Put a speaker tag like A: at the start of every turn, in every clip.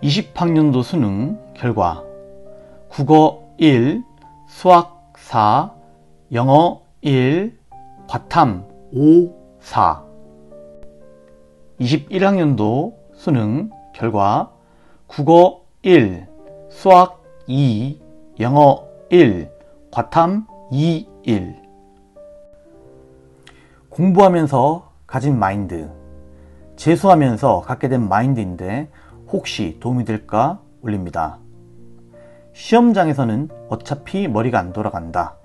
A: 20학년도 수능 결과 국어 1, 수학 4, 영어 1, 과탐 5, 4. 21학년도 수능 결과 국어 1, 수학 2, 영어 1, 과탐 2, 1. 공부하면서 가진 마인드, 재수하면서 갖게 된 마인드인데 혹시 도움이 될까 올립니다. 시험장에서는 어차피 머리가 안 돌아간다.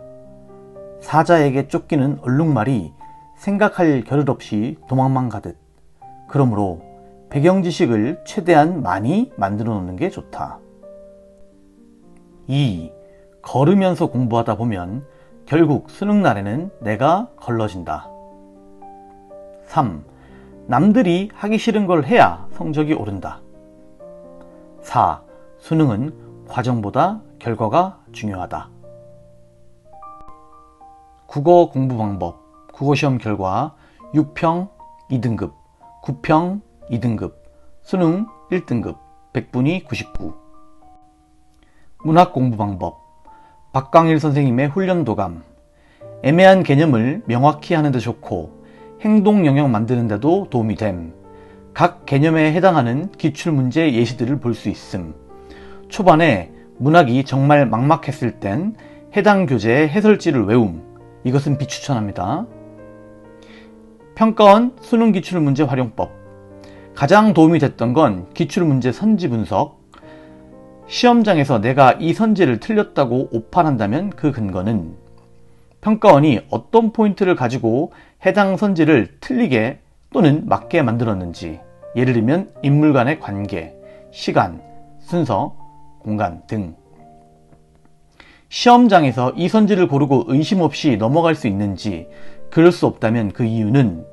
A: 사자에게 쫓기는 얼룩말이 생각할 겨를 없이 도망만 가듯. 그러므로 배경 지식을 최대한 많이 만들어 놓는 게 좋다. 2. 걸으면서 공부하다 보면 결국 수능날에는 내가 걸러진다. 3. 남들이 하기 싫은 걸 해야 성적이 오른다. 4. 수능은 과정보다 결과가 중요하다. 국어 공부 방법, 국어시험 결과 6평 2등급, 9평 2등급, 수능 1등급, 100분위 99. 문학 공부 방법, 박광일 선생님의 훈련도감, 애매한 개념을 명확히 하는 데 좋고 행동 영역 만드는 데도 도움이 됨. 각 개념에 해당하는 기출문제 예시들을 볼 수 있음. 초반에 문학이 정말 막막했을 땐 해당 교재의 해설지를 외움. 이것은 비추천합니다. 평가원 수능 기출문제 활용법. 가장 도움이 됐던 건 기출문제 선지 분석. 시험장에서 내가 이 선지를 틀렸다고 오판한다면 그 근거는 평가원이 어떤 포인트를 가지고 해당 선지를 틀리게 또는 맞게 만들었는지, 예를 들면 인물 간의 관계, 시간, 순서, 공간 등. 시험장에서 이 선지를 고르고 의심 없이 넘어갈 수 있는지, 그럴 수 없다면 그 이유는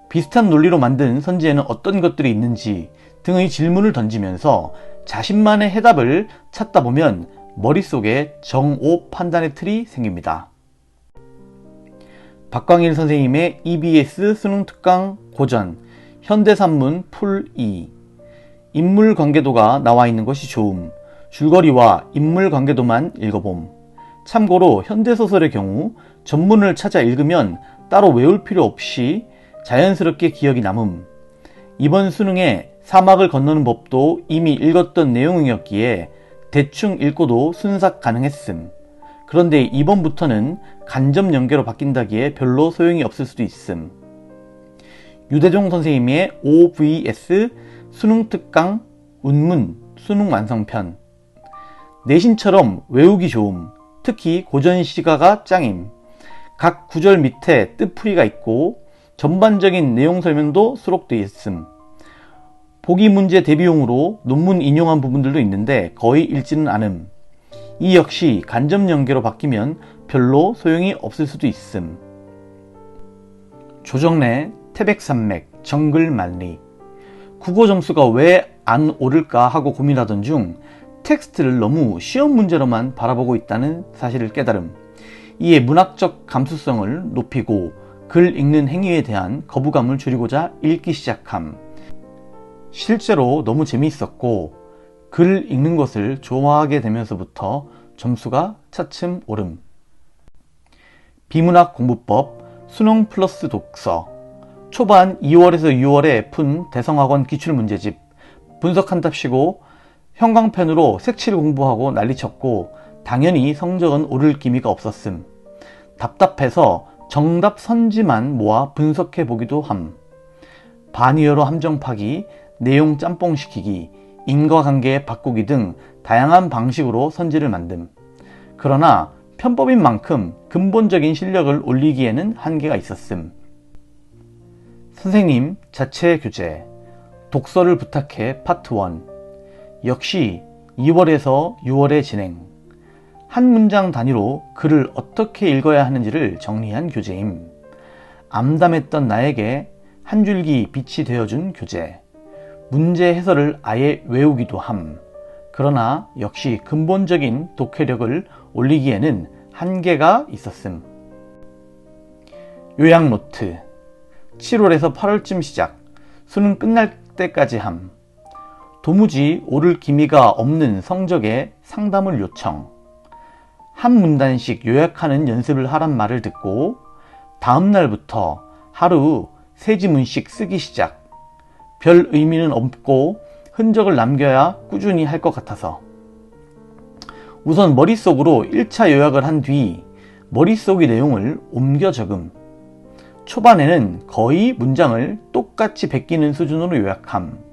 A: 비슷한 논리로 만든 선지에는 어떤 것들이 있는지 등의 질문을 던지면서 자신만의 해답을 찾다 보면 머릿속에 정오 판단의 틀이 생깁니다. 박광일 선생님의 EBS 수능 특강 고전 현대산문 풀 2. 인물 관계도가 나와 있는 것이 좋음. 줄거리와 인물 관계도만 읽어봄. 참고로 현대소설의 경우 전문을 찾아 읽으면 따로 외울 필요 없이 자연스럽게 기억이 남음. 이번 수능에 사막을 건너는 법도 이미 읽었던 내용이었기에 대충 읽고도 순삭 가능했음. 그런데 이번부터는 간접 연계로 바뀐다기에 별로 소용이 없을 수도 있음. 유대종 선생님의 OVS 수능 특강 운문 수능 완성편. 내신처럼 외우기 좋음. 특히 고전 시가가 짱임. 각 구절 밑에 뜻풀이가 있고 전반적인 내용 설명도 수록되어 있음. 보기 문제 대비용으로 논문 인용한 부분들도 있는데 거의 읽지는 않음. 이 역시 간접 연계로 바뀌면 별로 소용이 없을 수도 있음. 조정래 태백산맥 정글만리. 국어 점수가 왜 안 오를까 하고 고민하던 중 텍스트를 너무 시험 문제로만 바라보고 있다는 사실을 깨달음. 이에 문학적 감수성을 높이고 글 읽는 행위에 대한 거부감을 줄이고자 읽기 시작함. 실제로 너무 재미있었고 글 읽는 것을 좋아하게 되면서부터 점수가 차츰 오름. 비문학 공부법 수능 플러스 독서. 초반 2월에서 6월에 푼 대성학원 기출문제집 분석한답시고 형광펜으로 색칠 공부하고 난리쳤고 당연히 성적은 오를 기미가 없었음. 답답해서 정답 선지만 모아 분석해 보기도 함. 반이어로 함정 파기, 내용 짬뽕시키기, 인과관계 바꾸기 등 다양한 방식으로 선지를 만듦. 그러나 편법인 만큼 근본적인 실력을 올리기에는 한계가 있었음. 선생님 자체 교재 독서를 부탁해 파트 1. 역시 2월에서 6월에 진행. 한 문장 단위로 글을 어떻게 읽어야 하는지를 정리한 교재임. 암담했던 나에게 한 줄기 빛이 되어준 교재. 문제 해설을 아예 외우기도 함. 그러나 역시 근본적인 독해력을 올리기에는 한계가 있었음. 요약 노트. 7월에서 8월쯤 시작. 수능 끝날 때까지 함. 도무지 오를 기미가 없는 성적에 상담을 요청. 한 문단씩 요약하는 연습을 하란 말을 듣고 다음 날부터 하루 3지문씩 쓰기 시작. 별 의미는 없고 흔적을 남겨야 꾸준히 할 것 같아서. 우선 머릿속으로 1차 요약을 한 뒤 머릿속의 내용을 옮겨 적음. 초반에는 거의 문장을 똑같이 베끼는 수준으로 요약함.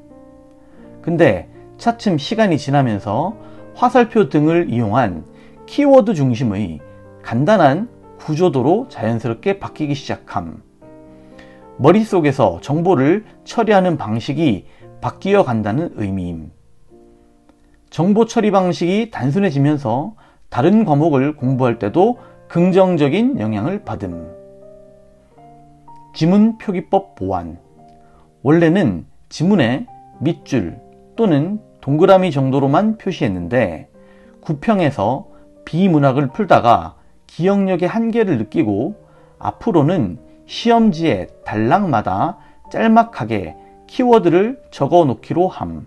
A: 근데 차츰 시간이 지나면서 화살표 등을 이용한 키워드 중심의 간단한 구조도로 자연스럽게 바뀌기 시작함. 머릿속에서 정보를 처리하는 방식이 바뀌어 간다는 의미임. 정보 처리 방식이 단순해지면서 다른 과목을 공부할 때도 긍정적인 영향을 받음. 지문 표기법 보완. 원래는 지문에 밑줄 또는 동그라미 정도로만 표시했는데 구평에서 비문학을 풀다가 기억력의 한계를 느끼고 앞으로는 시험지에 단락마다 짤막하게 키워드를 적어 놓기로 함.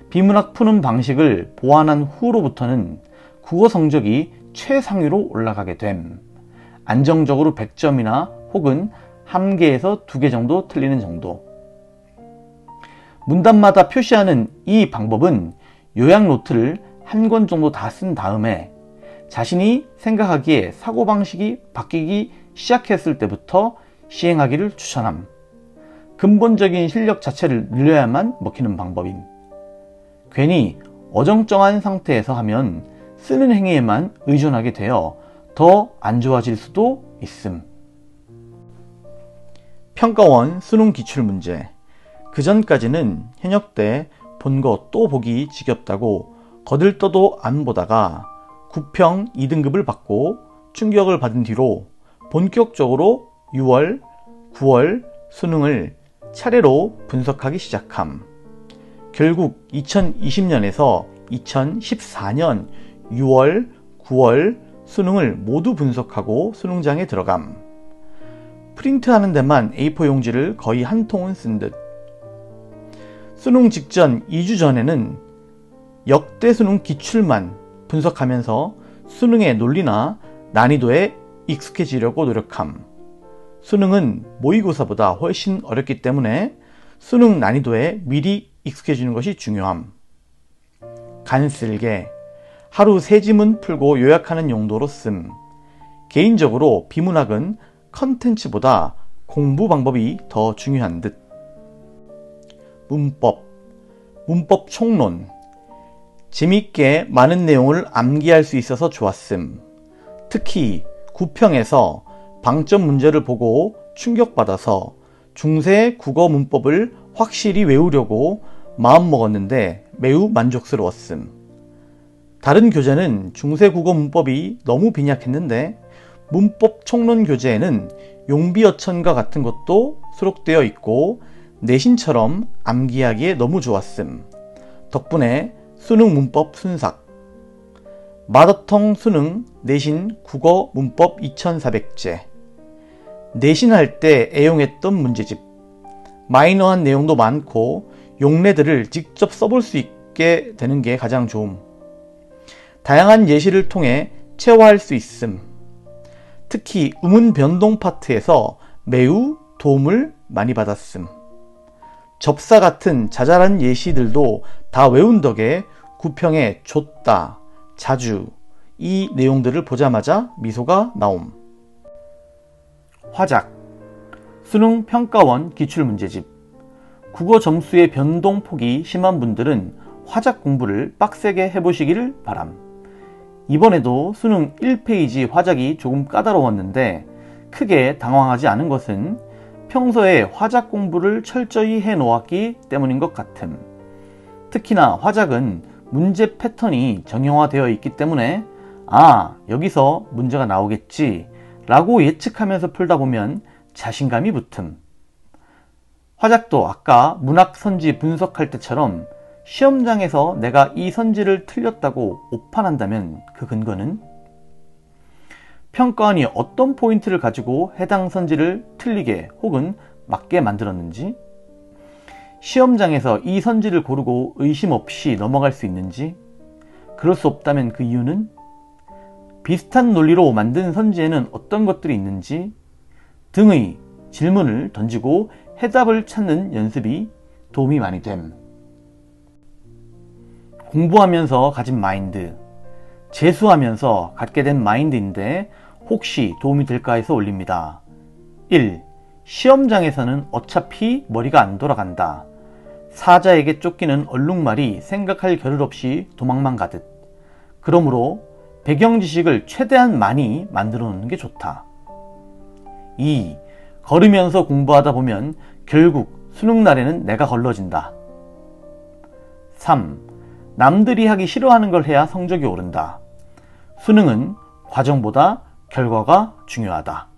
A: 비문학 푸는 방식을 보완한 후로부터는 국어 성적이 최상위로 올라가게 됨. 안정적으로 100점이나 혹은 1개에서 2개 정도 틀리는 정도. 문단마다 표시하는 이 방법은 요약 노트를 한 권 정도 다 쓴 다음에 자신이 생각하기에 사고방식이 바뀌기 시작했을 때부터 시행하기를 추천함. 근본적인 실력 자체를 늘려야만 먹히는 방법임. 괜히 어정쩡한 상태에서 하면 쓰는 행위에만 의존하게 되어 더 안 좋아질 수도 있음. 평가원 수능 기출문제. 그전까지는 현역 때 본 거 또 보기 지겹다고 거들떠도 안 보다가 구평 2등급을 받고 충격을 받은 뒤로 본격적으로 6월, 9월 수능을 차례로 분석하기 시작함. 결국 2020년에서 2014년 6월, 9월 수능을 모두 분석하고 수능장에 들어감. 프린트하는 데만 A4 용지를 거의 한 통은 쓴 듯. 수능 직전 2주 전에는 역대 수능 기출만 분석하면서 수능의 논리나 난이도에 익숙해지려고 노력함. 수능은 모의고사보다 훨씬 어렵기 때문에 수능 난이도에 미리 익숙해지는 것이 중요함. 간쓸게 하루 3지문 풀고 요약하는 용도로 씀. 개인적으로 비문학은 컨텐츠보다 공부 방법이 더 중요한 듯. 문법 총론. 재밌게 많은 내용을 암기할 수 있어서 좋았음. 특히 구평에서 방점 문제를 보고 충격받아서 중세 국어 문법을 확실히 외우려고 마음먹었는데 매우 만족스러웠음. 다른 교재는 중세 국어 문법이 너무 빈약했는데 문법 총론 교재에는 용비어천과 같은 것도 수록되어 있고 내신처럼 암기하기에 너무 좋았음. 덕분에 수능 문법 순삭. 마더텅 수능 내신 국어 문법 2400제. 내신할 때 애용했던 문제집. 마이너한 내용도 많고 용례들을 직접 써볼 수 있게 되는 게 가장 좋음. 다양한 예시를 통해 체화할 수 있음. 특히 음운 변동 파트에서 매우 도움을 많이 받았음. 접사 같은 자잘한 예시들도 다 외운 덕에 구평에 줬다, 자주 이 내용들을 보자마자 미소가 나옴. 화작. 수능 평가원 기출문제집. 국어 점수의 변동폭이 심한 분들은 화작 공부를 빡세게 해보시기를 바람. 이번에도 수능 1페이지 화작이 조금 까다로웠는데 크게 당황하지 않은 것은 평소에 화작 공부를 철저히 해놓았기 때문인 것 같음. 특히나 화작은 문제 패턴이 정형화되어 있기 때문에 여기서 문제가 나오겠지 라고 예측하면서 풀다 보면 자신감이 붙음. 화작도 아까 문학 선지 분석할 때처럼 시험장에서 내가 이 선지를 틀렸다고 오판한다면 그 근거는? 평가원이 어떤 포인트를 가지고 해당 선지를 틀리게 혹은 맞게 만들었는지? 시험장에서 이 선지를 고르고 의심 없이 넘어갈 수 있는지, 그럴 수 없다면 그 이유는, 비슷한 논리로 만든 선지에는 어떤 것들이 있는지 등의 질문을 던지고 해답을 찾는 연습이 도움이 많이 됨. 공부하면서 가진 마인드, 재수하면서 갖게 된 마인드인데 혹시 도움이 될까 해서 올립니다. 1. 시험장에서는 어차피 머리가 안 돌아간다. 사자에게 쫓기는 얼룩말이 생각할 겨를 없이 도망만 가듯. 그러므로 배경 지식을 최대한 많이 만들어 놓는 게 좋다. 2. 걸으면서 공부하다 보면 결국 수능 날에는 내가 걸러진다. 3. 남들이 하기 싫어하는 걸 해야 성적이 오른다. 수능은 과정보다 결과가 중요하다.